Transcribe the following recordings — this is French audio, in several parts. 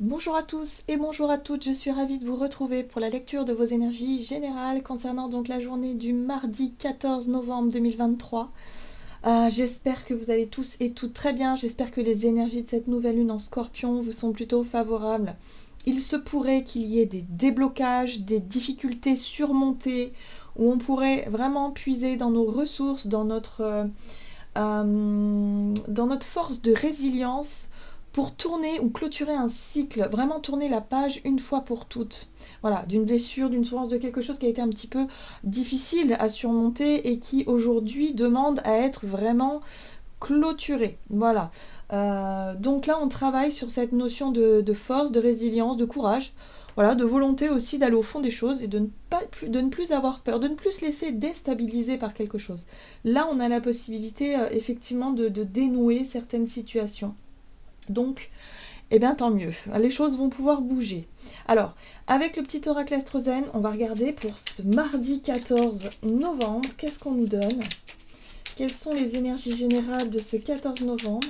Bonjour à tous et bonjour à toutes, je suis ravie de vous retrouver pour la lecture de vos énergies générales concernant donc la journée du mardi 14 novembre 2023. J'espère que vous allez tous et toutes très bien, j'espère que les énergies de cette nouvelle lune en scorpion vous sont plutôt favorables. Il se pourrait qu'il y ait des déblocages, des difficultés surmontées, où on pourrait vraiment puiser dans nos ressources, dans notre force de résilience pour tourner ou clôturer un cycle, vraiment tourner la page une fois pour toutes. Voilà, d'une blessure, d'une souffrance, de quelque chose qui a été un petit peu difficile à surmonter et qui aujourd'hui demande à être vraiment clôturé. Voilà. Donc là, on travaille sur cette notion de force, de résilience, de courage, voilà, de volonté aussi d'aller au fond des choses et de ne plus avoir peur, de ne plus se laisser déstabiliser par quelque chose. Là, on a la possibilité effectivement de dénouer certaines situations. Donc, eh bien tant mieux, les choses vont pouvoir bouger. Alors, avec le petit oracle Astrozen, on va regarder pour ce mardi 14 novembre, qu'est-ce qu'on nous donne? Quelles sont les énergies générales de ce 14 novembre?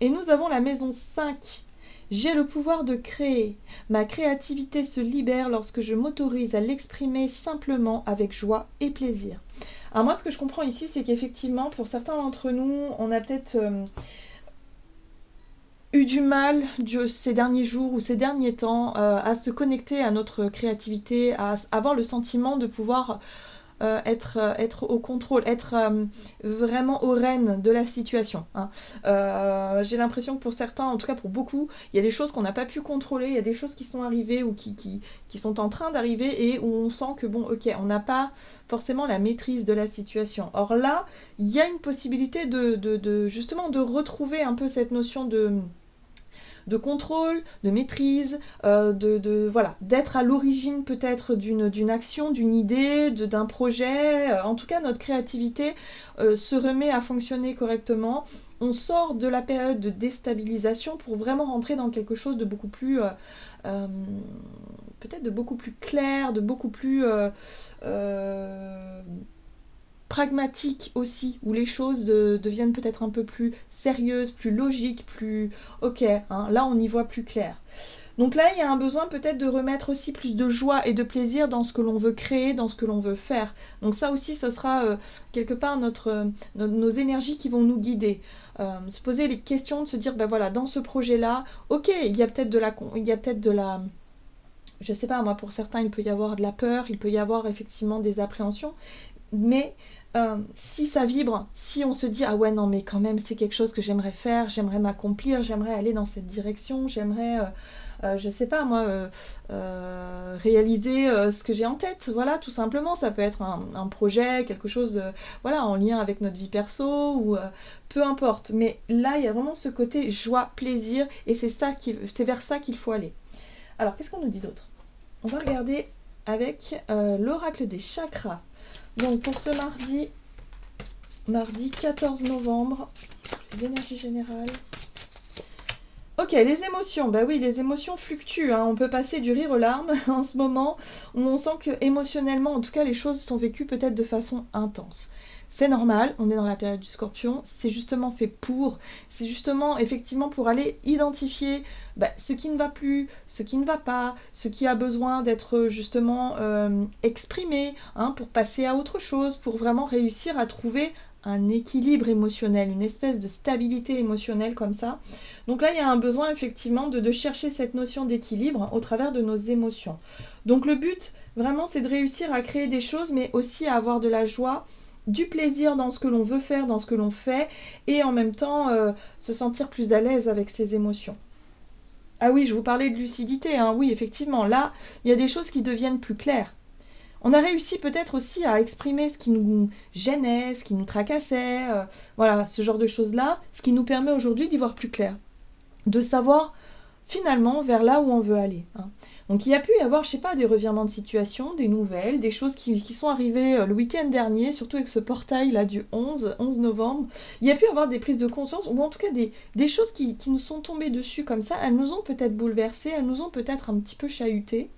Et nous avons la maison 5. J'ai le pouvoir de créer. Ma créativité se libère lorsque je m'autorise à l'exprimer simplement avec joie et plaisir. Alors moi, ce que je comprends ici, c'est qu'effectivement, pour certains d'entre nous, on a peut-être eu du mal ces derniers jours ou ces derniers temps à se connecter à notre créativité, à avoir le sentiment de pouvoir être au contrôle, être vraiment au règne de la situation. Hein. J'ai l'impression que pour certains, en tout cas pour beaucoup, il y a des choses qu'on n'a pas pu contrôler, il y a des choses qui sont arrivées ou qui sont en train d'arriver et où on sent que bon, ok, on n'a pas forcément la maîtrise de la situation. Or là, il y a une possibilité justement de retrouver un peu cette notion de contrôle, de maîtrise, voilà, d'être à l'origine peut-être d'une action, d'une idée, d'un projet. En tout cas, notre créativité se remet à fonctionner correctement. On sort de la période de déstabilisation pour vraiment rentrer dans quelque chose de beaucoup plus peut-être de beaucoup plus clair, de beaucoup plus pragmatique aussi, où les choses deviennent peut-être un peu plus sérieuses, plus logiques, plus ok, hein, là on y voit plus clair. Donc là, il y a un besoin peut-être de remettre aussi plus de joie et de plaisir dans ce que l'on veut créer, dans ce que l'on veut faire. Donc ça aussi, ce sera quelque part nos énergies qui vont nous guider. Se poser les questions, de se dire, ben voilà, dans ce projet-là, ok, il y a peut-être de la je sais pas, moi, pour certains, il peut y avoir de la peur, il peut y avoir effectivement des appréhensions, mais si ça vibre, si on se dit ah ouais non mais quand même c'est quelque chose que j'aimerais faire, j'aimerais m'accomplir, j'aimerais aller dans cette direction, j'aimerais je sais pas moi réaliser ce que j'ai en tête, voilà tout simplement, ça peut être un projet, quelque chose voilà en lien avec notre vie perso ou peu importe, mais là il y a vraiment ce côté joie, plaisir et c'est vers ça qu'il faut aller. Alors qu'est-ce qu'on nous dit d'autre? On va regarder avec l'oracle des chakras. Donc pour ce mardi 14 novembre, les énergies générales. Ok, les émotions, bah oui, les émotions fluctuent, hein. On peut passer du rire aux larmes en ce moment, où on sent que émotionnellement, en tout cas, les choses sont vécues peut-être de façon intense. C'est normal, on est dans la période du scorpion, c'est justement fait c'est justement effectivement pour aller identifier ce qui ne va plus, ce qui ne va pas, ce qui a besoin d'être justement exprimé, hein, pour passer à autre chose, pour vraiment réussir à trouver un équilibre émotionnel, une espèce de stabilité émotionnelle comme ça. Donc là, il y a un besoin effectivement de chercher cette notion d'équilibre au travers de nos émotions. Donc le but, vraiment, c'est de réussir à créer des choses, mais aussi à avoir de la joie, du plaisir dans ce que l'on veut faire, dans ce que l'on fait, et en même temps se sentir plus à l'aise avec ses émotions. Ah oui, je vous parlais de lucidité, hein. Oui, effectivement, là, il y a des choses qui deviennent plus claires. On a réussi peut-être aussi à exprimer ce qui nous gênait, ce qui nous tracassait, voilà, ce genre de choses-là, ce qui nous permet aujourd'hui d'y voir plus clair, de savoir finalement vers là où on veut aller. Hein. Donc il y a pu y avoir, je sais pas, des revirements de situation, des nouvelles, des choses qui sont arrivées le week-end dernier, surtout avec ce portail là du 11 novembre. Il y a pu y avoir des prises de conscience, ou en tout cas des choses qui nous sont tombées dessus comme ça. Elles nous ont peut-être bouleversées, elles nous ont peut-être un petit peu chahuté.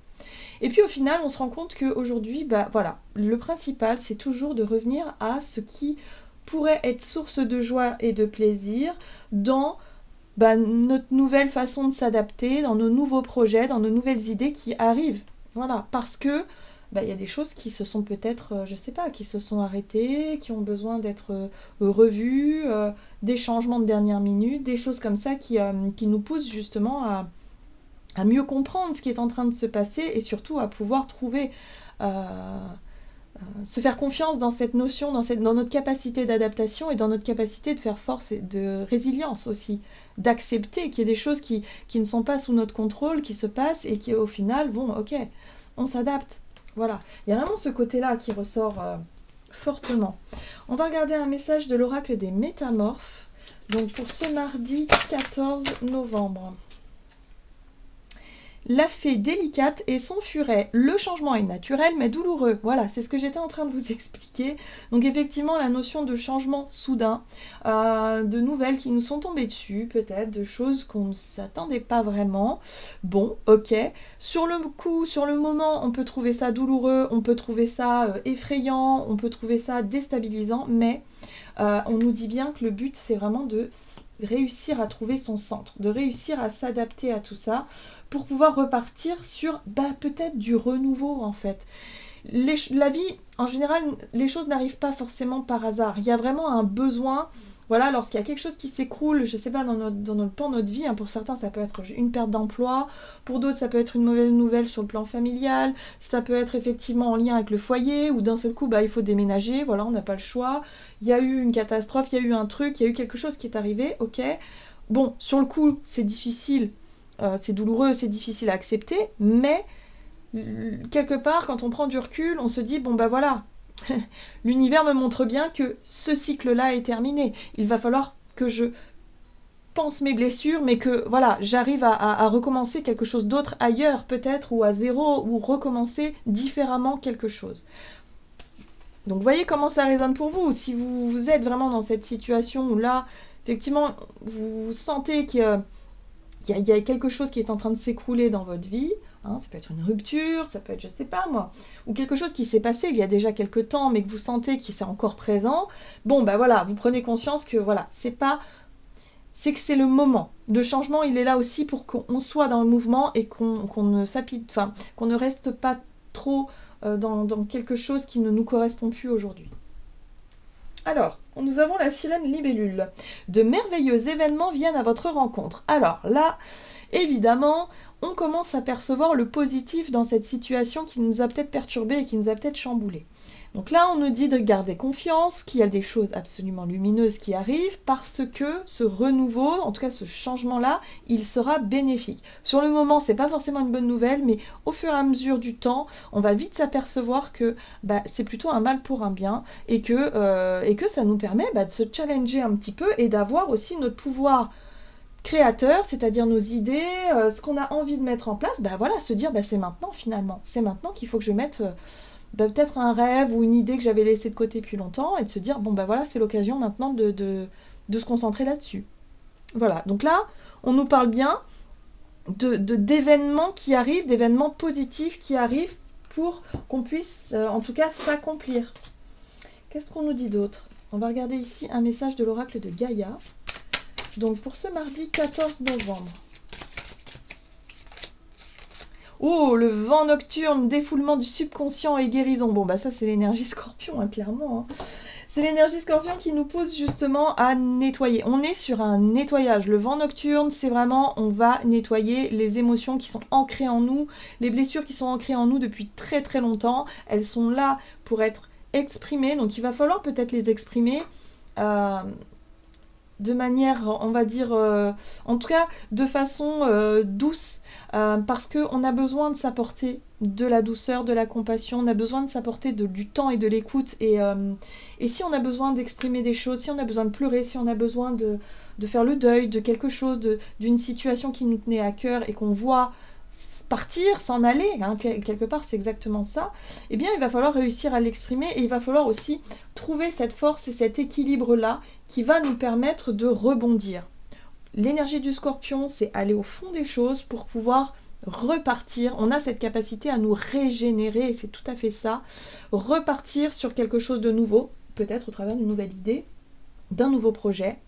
Et puis au final, on se rend compte qu'aujourd'hui, voilà, le principal, c'est toujours de revenir à ce qui pourrait être source de joie et de plaisir dans notre nouvelle façon de s'adapter, dans nos nouveaux projets, dans nos nouvelles idées qui arrivent. Voilà, parce que il y a des choses qui se sont peut-être, je sais pas, qui se sont arrêtées, qui ont besoin d'être revues, des changements de dernière minute, des choses comme ça qui nous poussent justement à mieux comprendre ce qui est en train de se passer et surtout à pouvoir trouver, se faire confiance dans cette notion, dans notre capacité d'adaptation et dans notre capacité de faire force et de résilience aussi, d'accepter qu'il y a des choses qui ne sont pas sous notre contrôle, qui se passent et qui au final vont, ok, on s'adapte. Voilà, il y a vraiment ce côté-là qui ressort fortement. On va regarder un message de l'oracle des métamorphes, donc pour ce mardi 14 novembre. La fée délicate et son furet. Le changement est naturel mais douloureux. Voilà, c'est ce que j'étais en train de vous expliquer. Donc effectivement, la notion de changement soudain, de nouvelles qui nous sont tombées dessus, peut-être, de choses qu'on ne s'attendait pas vraiment. Bon, ok. Sur le coup, sur le moment, on peut trouver ça douloureux, on peut trouver ça effrayant, on peut trouver ça déstabilisant, mais on nous dit bien que le but, c'est vraiment de réussir à trouver son centre, de réussir à s'adapter à tout ça pour pouvoir repartir sur peut-être du renouveau en fait. La vie, en général, les choses n'arrivent pas forcément par hasard. Il y a vraiment un besoin, voilà, lorsqu'il y a quelque chose qui s'écroule, je sais pas, dans notre vie, hein, pour certains ça peut être une perte d'emploi, pour d'autres ça peut être une mauvaise nouvelle sur le plan familial, ça peut être effectivement en lien avec le foyer, ou d'un seul coup il faut déménager, voilà, on n'a pas le choix, il y a eu une catastrophe, il y a eu un truc, il y a eu quelque chose qui est arrivé, ok. Bon, sur le coup, c'est difficile, c'est douloureux, c'est difficile à accepter, mais quelque part, quand on prend du recul, on se dit, voilà, l'univers me montre bien que ce cycle-là est terminé. Il va falloir que je pense mes blessures, mais que voilà, j'arrive à recommencer quelque chose d'autre ailleurs, peut-être, ou à zéro, ou recommencer différemment quelque chose. Donc voyez comment ça résonne pour vous. Si vous êtes vraiment dans cette situation où là, effectivement, vous sentez qu'il y a quelque chose qui est en train de s'écrouler dans votre vie, hein, ça peut être une rupture, ça peut être, je sais pas moi, ou quelque chose qui s'est passé il y a déjà quelques temps, mais que vous sentez qu'il est encore présent, voilà, vous prenez conscience que voilà, c'est que c'est le moment. Le changement, il est là aussi pour qu'on soit dans le mouvement et qu'on ne reste pas trop dans quelque chose qui ne nous correspond plus aujourd'hui. Alors, nous avons la sirène libellule. De merveilleux événements viennent à votre rencontre. Alors là, évidemment, on commence à percevoir le positif dans cette situation qui nous a peut-être perturbé et qui nous a peut-être chamboulé. Donc là, on nous dit de garder confiance, qu'il y a des choses absolument lumineuses qui arrivent parce que ce renouveau, en tout cas ce changement-là, il sera bénéfique. Sur le moment, c'est pas forcément une bonne nouvelle, mais au fur et à mesure du temps, on va vite s'apercevoir que c'est plutôt un mal pour un bien et que ça nous permet de se challenger un petit peu et d'avoir aussi notre pouvoir créateur, c'est-à-dire nos idées, ce qu'on a envie de mettre en place, se dire c'est maintenant finalement, c'est maintenant qu'il faut que je mette peut-être un rêve ou une idée que j'avais laissée de côté depuis longtemps et de se dire voilà, c'est l'occasion maintenant de se concentrer là-dessus. Voilà, donc là, on nous parle bien d'événements qui arrivent, d'événements positifs qui arrivent pour qu'on puisse en tout cas s'accomplir. Qu'est-ce qu'on nous dit d'autre ? On va regarder ici un message de l'oracle de Gaïa. Donc pour ce mardi 14 novembre. Oh, le vent nocturne, défoulement du subconscient et guérison. Ça c'est l'énergie scorpion, clairement. C'est l'énergie scorpion qui nous pousse justement à nettoyer. On est sur un nettoyage. Le vent nocturne, c'est vraiment, on va nettoyer les émotions qui sont ancrées en nous, les blessures qui sont ancrées en nous depuis très très longtemps. Elles sont là pour être exprimées, donc il va falloir peut-être les exprimer de manière, on va dire, en tout cas de façon douce, parce qu'on a besoin de s'apporter de la douceur, de la compassion, on a besoin de s'apporter du temps et de l'écoute, et si on a besoin d'exprimer des choses, si on a besoin de pleurer, si on a besoin de faire le deuil de quelque chose, d'une situation qui nous tenait à cœur et qu'on voit partir, s'en aller, quelque part c'est exactement ça, eh bien il va falloir réussir à l'exprimer et il va falloir aussi trouver cette force et cet équilibre-là qui va nous permettre de rebondir. L'énergie du scorpion, c'est aller au fond des choses pour pouvoir repartir. On a cette capacité à nous régénérer et c'est tout à fait ça. Repartir sur quelque chose de nouveau, peut-être au travers d'une nouvelle idée, d'un nouveau projet.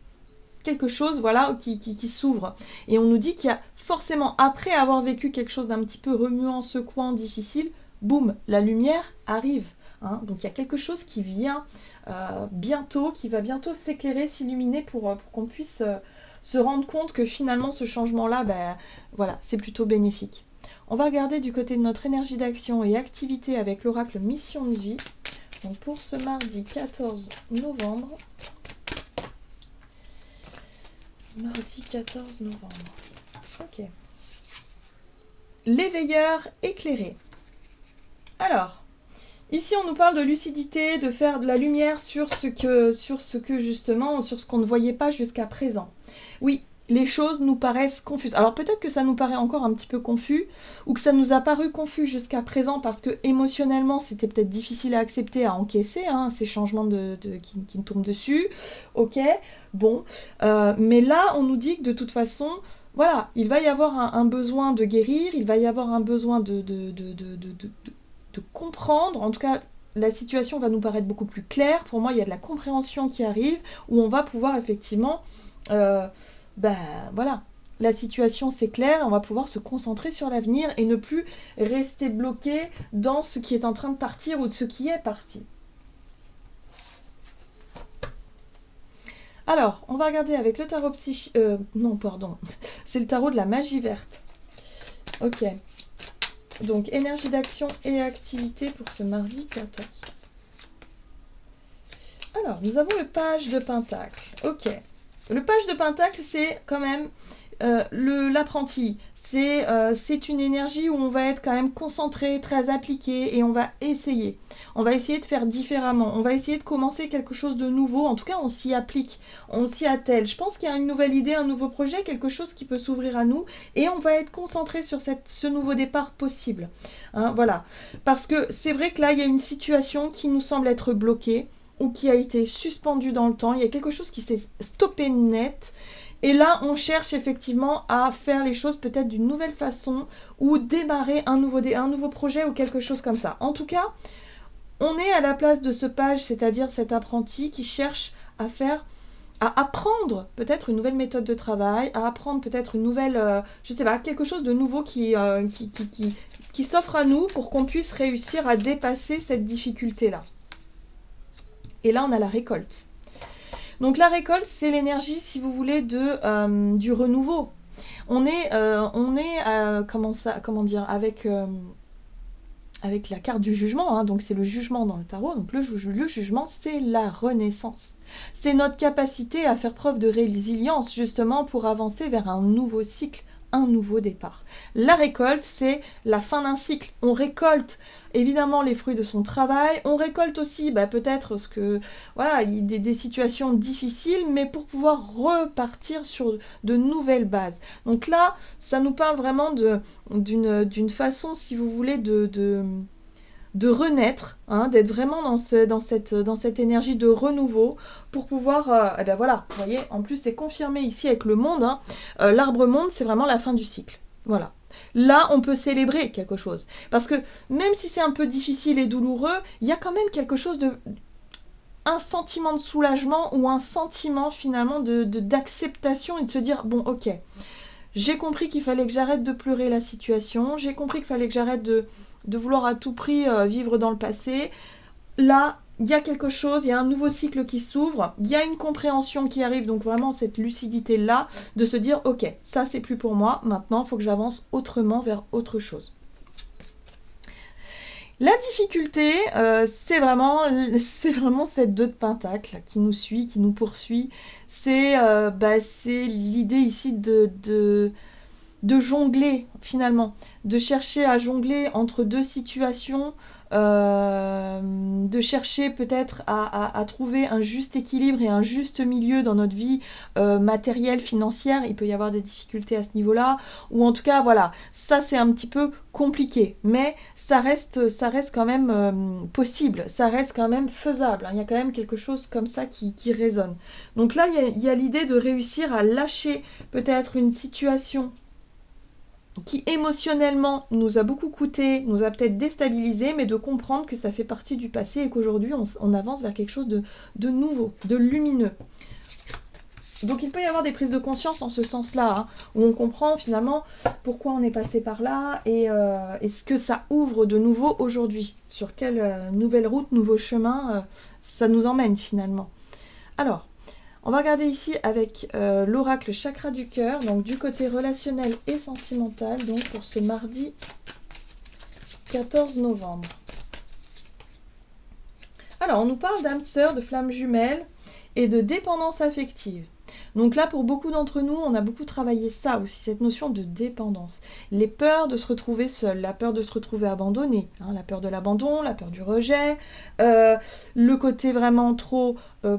quelque chose, voilà, qui s'ouvre. Et on nous dit qu'il y a forcément, après avoir vécu quelque chose d'un petit peu remuant, secouant, difficile, boum, la lumière arrive. Hein. Donc il y a quelque chose qui vient bientôt, qui va bientôt s'éclairer, s'illuminer pour qu'on puisse se rendre compte que finalement ce changement-là, ben, voilà, c'est plutôt bénéfique. On va regarder du côté de notre énergie d'action et activité avec l'oracle Mission de vie. Donc pour ce mardi 14 novembre. Mardi 14 novembre. Ok. L'éveilleur éclairé. Alors, ici on nous parle de lucidité, de faire de la lumière sur ce que justement, sur ce qu'on ne voyait pas jusqu'à présent. Oui, les choses nous paraissent confuses. Alors peut-être que ça nous paraît encore un petit peu confus, ou que ça nous a paru confus jusqu'à présent parce que émotionnellement c'était peut-être difficile à accepter, à encaisser, hein, ces changements qui nous tombent dessus. Ok, bon. Mais là on nous dit que de toute façon, voilà, il va y avoir un besoin de guérir, il va y avoir un besoin de comprendre, en tout cas la situation va nous paraître beaucoup plus claire. Pour moi il y a de la compréhension qui arrive, où on va pouvoir effectivement... ben voilà, la situation c'est clair, on va pouvoir se concentrer sur l'avenir et ne plus rester bloqué dans ce qui est en train de partir ou de ce qui est parti. Alors, on va regarder avec le tarot non, pardon, c'est le tarot de la magie verte. Ok. Donc, énergie d'action et activité pour ce mardi 14. Alors, nous avons le page de Pentacle. Ok. Le page de Pentacle, c'est quand même l'apprenti. C'est une énergie où on va être quand même concentré, très appliqué, et on va essayer. On va essayer de faire différemment. On va essayer de commencer quelque chose de nouveau. En tout cas, on s'y applique, on s'y attelle. Je pense qu'il y a une nouvelle idée, un nouveau projet, quelque chose qui peut s'ouvrir à nous, et on va être concentré sur ce nouveau départ possible. Hein, voilà. Parce que c'est vrai que là, il y a une situation qui nous semble être bloquée, ou qui a été suspendu dans le temps, il y a quelque chose qui s'est stoppé net, et là on cherche effectivement à faire les choses peut-être d'une nouvelle façon, ou démarrer un nouveau projet ou quelque chose comme ça. En tout cas, on est à la place de ce page, c'est-à-dire cet apprenti qui cherche à apprendre peut-être une nouvelle méthode de travail, à apprendre peut-être une nouvelle, je sais pas, quelque chose de nouveau qui s'offre à nous pour qu'on puisse réussir à dépasser cette difficulté-là. Et là, on a la récolte. Donc la récolte, c'est l'énergie, si vous voulez, du renouveau. On est avec la carte du jugement, hein, donc c'est le jugement dans le tarot. Donc le jugement, c'est la renaissance. C'est notre capacité à faire preuve de résilience, justement, pour avancer vers un nouveau cycle, un nouveau départ. La récolte, c'est la fin d'un cycle. On récolte évidemment les fruits de son travail, on récolte aussi peut-être des situations difficiles, mais pour pouvoir repartir sur de nouvelles bases. Donc là, ça nous parle vraiment d'une façon, si vous voulez, de renaître, hein, d'être vraiment dans cette énergie de renouveau pour pouvoir, voilà, vous voyez, en plus c'est confirmé ici avec le monde, hein, l'arbre monde, c'est vraiment la fin du cycle, voilà. Là, on peut célébrer quelque chose, parce que même si c'est un peu difficile et douloureux, il y a quand même quelque chose un sentiment de soulagement ou un sentiment finalement d'acceptation et de se dire, bon, ok, j'ai compris qu'il fallait que j'arrête de pleurer la situation, j'ai compris qu'il fallait que j'arrête de vouloir à tout prix vivre dans le passé. Là, il y a quelque chose, il y a un nouveau cycle qui s'ouvre, il y a une compréhension qui arrive, donc vraiment cette lucidité-là, de se dire, ok, ça c'est plus pour moi, maintenant il faut que j'avance autrement vers autre chose. La difficulté, c'est vraiment cette 2 de Pentacle qui nous suit, qui nous poursuit. C'est l'idée ici de jongler finalement, de chercher à jongler entre 2 situations, de chercher peut-être à trouver un juste équilibre et un juste milieu dans notre vie matérielle, financière. Il peut y avoir des difficultés à ce niveau-là, ou en tout cas voilà, ça c'est un petit peu compliqué, mais ça reste quand même possible, ça reste quand même faisable, hein. Il y a quand même quelque chose comme ça qui résonne. Donc là il y a l'idée de réussir à lâcher peut-être une situation qui émotionnellement nous a beaucoup coûté, nous a peut-être déstabilisé, mais de comprendre que ça fait partie du passé et qu'aujourd'hui on avance vers quelque chose de nouveau, de lumineux. Donc il peut y avoir des prises de conscience en ce sens-là, hein, où on comprend finalement pourquoi on est passé par là et ce que ça ouvre de nouveau aujourd'hui. Sur quelle nouvelle route, nouveau chemin ça nous emmène finalement. Alors, on va regarder ici avec l'oracle chakra du cœur, donc du côté relationnel et sentimental, donc pour ce mardi 14 novembre. Alors, on nous parle d'âme sœur, de flamme jumelle et de dépendance affective. Donc là, pour beaucoup d'entre nous, on a beaucoup travaillé ça aussi, cette notion de dépendance. Les peurs de se retrouver seul, la peur de se retrouver abandonné, hein, la peur de l'abandon, la peur du rejet, le côté vraiment trop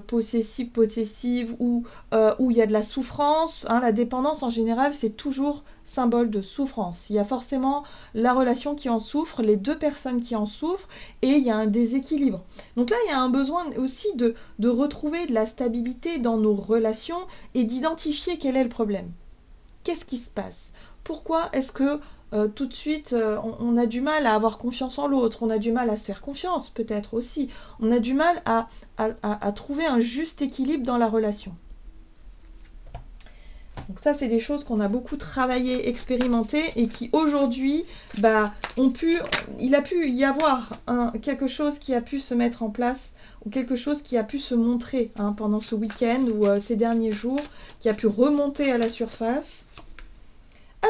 possessive où il y a de la souffrance. Hein, la dépendance, en général, c'est toujours symbole de souffrance. Il y a forcément la relation qui en souffre, les deux personnes qui en souffrent, et il y a un déséquilibre. Donc là, il y a un besoin aussi de retrouver de la stabilité dans nos relations et d'identifier quel est le problème. Qu'est-ce qui se passe? Pourquoi est-ce que tout de suite on a du mal à avoir confiance en l'autre, on a du mal à se faire confiance peut-être aussi, on a du mal à trouver un juste équilibre dans la relation. Donc ça, c'est des choses qu'on a beaucoup travaillé, expérimenté et qui aujourd'hui, il a pu y avoir quelque chose qui a pu se mettre en place ou quelque chose qui a pu se montrer pendant ce week-end ou ces derniers jours, qui a pu remonter à la surface.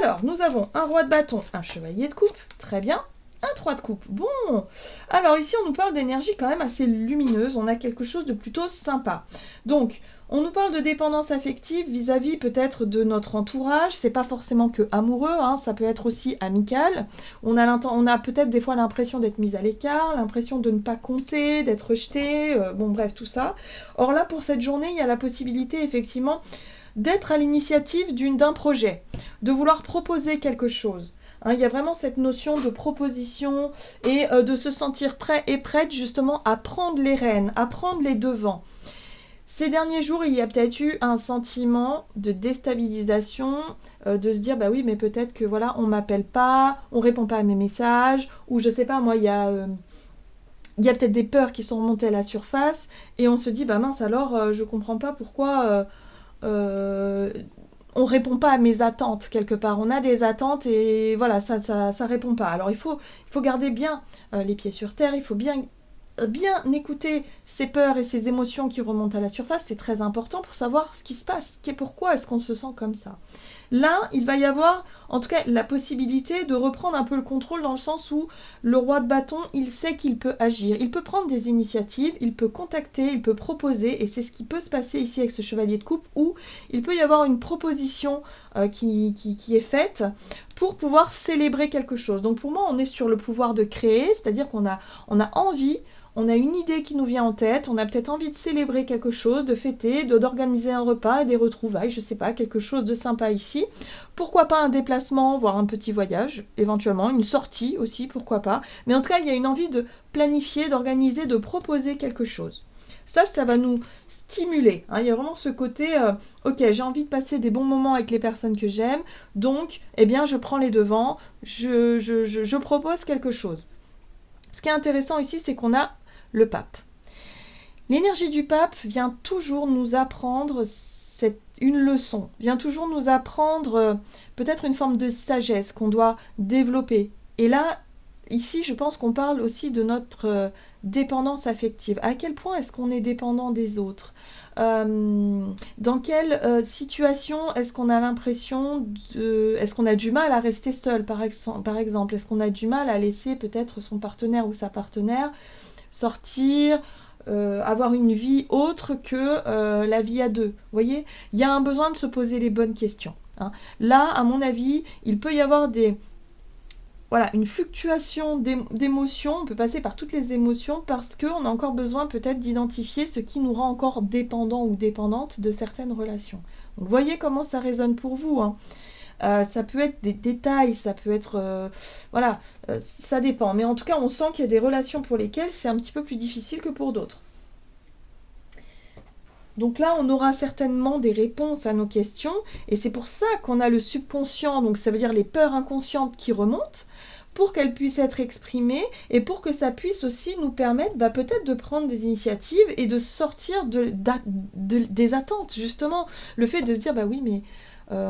Alors, nous avons un roi de bâton, un chevalier de coupe, très bien. Un 3 de coupe, bon. Alors ici, on nous parle d'énergie quand même assez lumineuse, on a quelque chose de plutôt sympa. Donc, on nous parle de dépendance affective vis-à-vis peut-être de notre entourage, c'est pas forcément que amoureux, hein, ça peut être aussi amical. On a peut-être des fois l'impression d'être mis à l'écart, l'impression de ne pas compter, d'être rejeté, bon bref, tout ça. Or là, pour cette journée, il y a la possibilité effectivement d'être à l'initiative d'un projet, de vouloir proposer quelque chose. Il y a vraiment cette notion de proposition et de se sentir prêt et prête justement à prendre les rênes, à prendre les devants. Ces derniers jours, il y a peut-être eu un sentiment de déstabilisation, de se dire bah oui, mais peut-être que voilà, on m'appelle pas, on répond pas à mes messages, ou je sais pas, moi, il y a peut-être des peurs qui sont remontées à la surface, et on se dit bah mince alors, je comprends pas pourquoi on répond pas à mes attentes quelque part. On a des attentes et voilà, ça répond pas. Alors il faut garder bien les pieds sur terre, il faut bien écouter ces peurs et ces émotions qui remontent à la surface, c'est très important pour savoir ce qui se passe, pourquoi est-ce qu'on se sent comme ça. Là, il va y avoir en tout cas la possibilité de reprendre un peu le contrôle dans le sens où le roi de bâton, il sait qu'il peut agir, il peut prendre des initiatives, il peut contacter, il peut proposer, et c'est ce qui peut se passer ici avec ce chevalier de coupe où il peut y avoir une proposition qui est faite pour pouvoir célébrer quelque chose. Donc pour moi, on est sur le pouvoir de créer, c'est-à-dire qu'on a envie, on a une idée qui nous vient en tête, on a peut-être envie de célébrer quelque chose, de fêter, d'organiser un repas et des retrouvailles, je sais pas, quelque chose de sympa ici. Pourquoi pas un déplacement, voire un petit voyage, éventuellement, une sortie aussi, pourquoi pas. Mais en tout cas, il y a une envie de planifier, d'organiser, de proposer quelque chose. Ça va nous stimuler. Il y a vraiment ce côté, ok, j'ai envie de passer des bons moments avec les personnes que j'aime, donc, eh bien, je prends les devants, je propose quelque chose. Ce qui est intéressant ici, c'est qu'on a le pape. L'énergie du pape vient toujours nous apprendre une leçon, vient toujours nous apprendre peut-être une forme de sagesse qu'on doit développer. Et là, ici, je pense qu'on parle aussi de notre dépendance affective. À quel point est-ce qu'on est dépendant des autres ? Dans quelle situation est-ce qu'on a l'impression est-ce qu'on a du mal à rester seul par exemple, est-ce qu'on a du mal à laisser peut-être son partenaire ou sa partenaire sortir, avoir une vie autre que la vie à deux. Vous voyez, il y a un besoin de se poser les bonnes questions. Là, à mon avis, il peut y avoir une fluctuation d'émotions, on peut passer par toutes les émotions parce qu'on a encore besoin peut-être d'identifier ce qui nous rend encore dépendant ou dépendante de certaines relations. Donc, voyez comment ça résonne pour vous. Ça peut être des détails, ça peut être... ça dépend. Mais en tout cas, on sent qu'il y a des relations pour lesquelles c'est un petit peu plus difficile que pour d'autres. Donc là, on aura certainement des réponses à nos questions, et c'est pour ça qu'on a le subconscient, donc ça veut dire les peurs inconscientes qui remontent, pour qu'elle puisse être exprimée et pour que ça puisse aussi nous permettre peut-être de prendre des initiatives et de sortir des attentes, justement. Le fait de se dire, oui, mais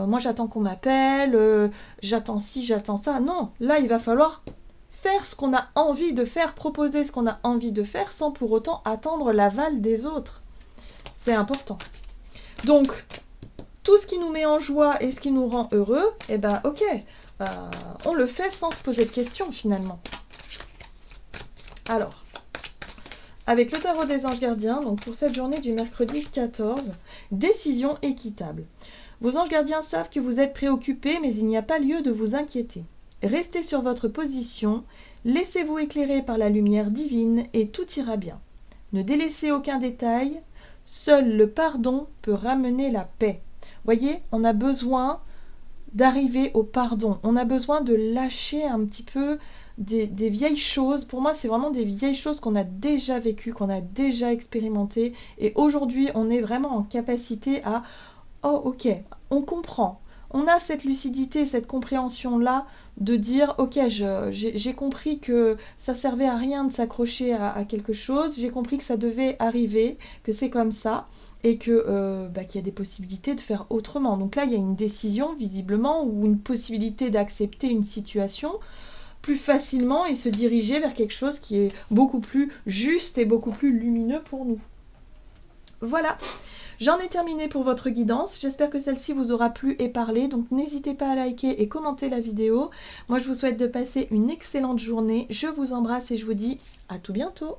moi j'attends qu'on m'appelle, j'attends ci, j'attends ça. Non, là il va falloir faire ce qu'on a envie de faire, proposer ce qu'on a envie de faire sans pour autant attendre l'aval des autres. C'est important. Donc, tout ce qui nous met en joie et ce qui nous rend heureux, ok, on le fait sans se poser de questions finalement. Alors, avec le tarot des anges gardiens, donc pour cette journée du mercredi 14, décision équitable. Vos anges gardiens savent que vous êtes préoccupés, mais il n'y a pas lieu de vous inquiéter. Restez sur votre position, laissez-vous éclairer par la lumière divine et tout ira bien. Ne délaissez aucun détail, seul le pardon peut ramener la paix. Voyez, on a besoin d'arriver au pardon, on a besoin de lâcher un petit peu des vieilles choses. Pour moi, c'est vraiment des vieilles choses qu'on a déjà vécues, qu'on a déjà expérimentées, et aujourd'hui, on est vraiment en capacité à « Oh, ok, on comprend ». On a cette lucidité, cette compréhension-là de dire « Ok, j'ai compris que ça servait à rien de s'accrocher à quelque chose, j'ai compris que ça devait arriver, que c'est comme ça, et qu'il y a des possibilités de faire autrement. » Donc là, il y a une décision, visiblement, ou une possibilité d'accepter une situation plus facilement et se diriger vers quelque chose qui est beaucoup plus juste et beaucoup plus lumineux pour nous. Voilà. J'en ai terminé pour votre guidance, j'espère que celle-ci vous aura plu et parlé, donc n'hésitez pas à liker et commenter la vidéo. Moi je vous souhaite de passer une excellente journée, je vous embrasse et je vous dis à tout bientôt.